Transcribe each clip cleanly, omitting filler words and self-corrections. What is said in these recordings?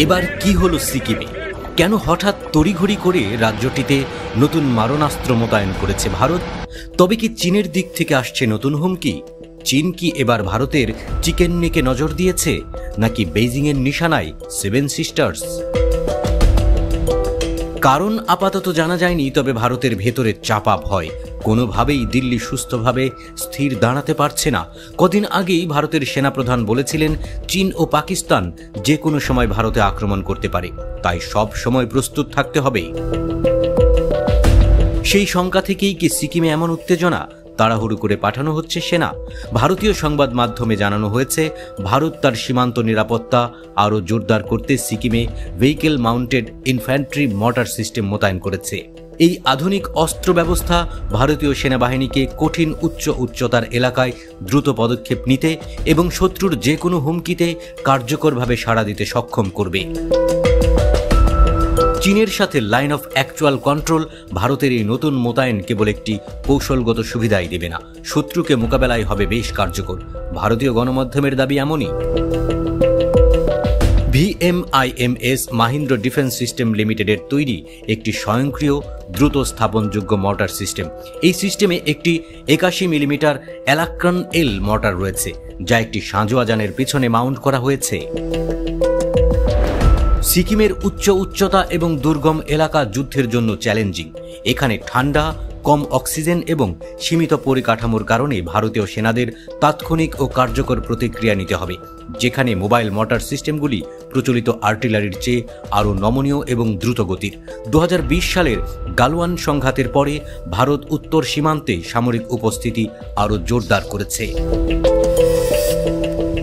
এবার কি হলো সিকিমে? কেন হঠাৎ তড়িঘড়ি করে রাজ্যটিতে নতুন মারণাস্ত্র মোতায়েন করেছে ভারত? তবে কি চীনের দিক থেকে আসছে নতুন হুমকি? চীন কি এবার ভারতের চিকেন নেকে নজর দিয়েছে, নাকি বেইজিংয়ের নিশানায় সেভেন সিস্টার্স? কারণ আপাতত জানা যায়নি, তবে ভারতের ভেতরে চাপা ভয়। কোনোভাবেই দিল্লি সুস্থভাবে স্থির দাঁড়াতে পারছে না। কদিন আগেই ভারতের সেনাপ্রধান বলেছিলেন চীন ও পাকিস্তান যে কোনো সময় ভারতে আক্রমণ করতে পারে, তাই সব সময় প্রস্তুত থাকতে হবে। সেই শঙ্কা থেকেই কি সিকিমে এমন উত্তেজনা? তাড়াহুড়ো করে পাঠানো হচ্ছে সেনা। ভারতীয় সংবাদ মাধ্যমে জানানো হয়েছে ভারত তার সীমান্ত নিরাপত্তা আরও জোরদার করতে সিকিমে vehicle mounted infantry mortar system মোতায়েন করেছে। এই আধুনিক অস্ত্র ব্যবস্থা ভারতীয় সেনাবাহিনীকে কঠিন উচ্চতার এলাকায় দ্রুত পদক্ষেপ নিতে এবং শত্রুর যে কোনো হুমকিতে কার্যকরভাবে সাড়া দিতে সক্ষম করবে। চীনের সাথে লাইন অফ অ্যাকচুয়াল কন্ট্রোল ভারতের এই নতুন মোতায়েন কেবল একটি কৌশলগত সুবিধাই দেবে না, শত্রুকে মোকাবেলায় হবে বেশ কার্যকর। ভারতীয় গণমাধ্যমের দাবি এমনই। ভিএমআইএমএস মাহিন্দ্র ডিফেন্স সিস্টেম লিমিটেডের তৈরি একটি স্বয়ংক্রিয় দ্রুত স্থাপনযোগ্য মর্টার সিস্টেম। এই সিস্টেমে একটি 81 মিলিমিটার অ্যালাক্রন এল মর্টার রয়েছে, যা একটি সাঁজোয়া যানের পিছনে মাউন্ট করা হয়েছে। সিকিমের উচ্চতা এবং দুর্গম এলাকা যুদ্ধের জন্য চ্যালেঞ্জিং। এখানে ঠান্ডা, কম অক্সিজেন এবং সীমিত পরিকাঠামোর কারণে ভারতীয় সেনাদের তাৎক্ষণিক ও কার্যকর প্রতিক্রিয়া নিতে হবে, যেখানে মোবাইল মর্টার সিস্টেমগুলি প্রচলিত আর্টিলারির চেয়ে আরও নমনীয় এবং দ্রুতগতির। 2020 সালের গালওয়ান সংঘাতের পরে ভারত উত্তর সীমান্তে সামরিক উপস্থিতি আরও জোরদার করেছে।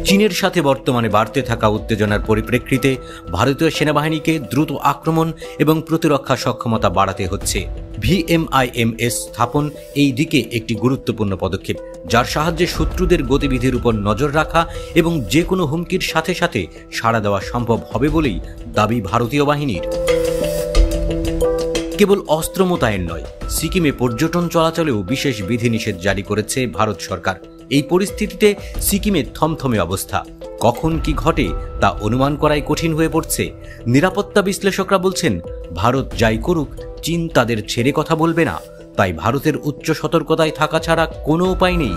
চীনের সাথে বর্তমানে বাড়তে থাকা উত্তেজনার পরিপ্রেক্ষিতে ভারতীয় সেনাবাহিনীকে দ্রুত আক্রমণ এবং প্রতিরক্ষা সক্ষমতা বাড়াতে হচ্ছে। ভিএমআইএমএস স্থাপন এই দিকে একটি গুরুত্বপূর্ণ পদক্ষেপ, যার সাহায্যে শত্রুদের গতিবিধির উপর নজর রাখা এবং যে কোনো হুমকির সাথে সাথে সাড়া দেওয়া সম্ভব হবে বলেই দাবি ভারতীয় বাহিনীর। কেবল অস্ত্র মোতায়েন নয়, সিকিমে পর্যটন চলাচলেও বিশেষ বিধিনিষেধ জারি করেছে ভারত সরকার। এই পরিস্থিতিতে সিকিমে থমথমে অবস্থা। কখন কি ঘটে তা অনুমান করাই কঠিন হয়ে পড়ছে। নিরাপত্তা বিশ্লেষকরা বলছেন ভারত যাই করুক, চীন তাদের ছেড়ে কথা বলবে না, তাই ভারতের উচ্চ সতর্কতায় থাকা ছাড়া কোনো উপায় নেই।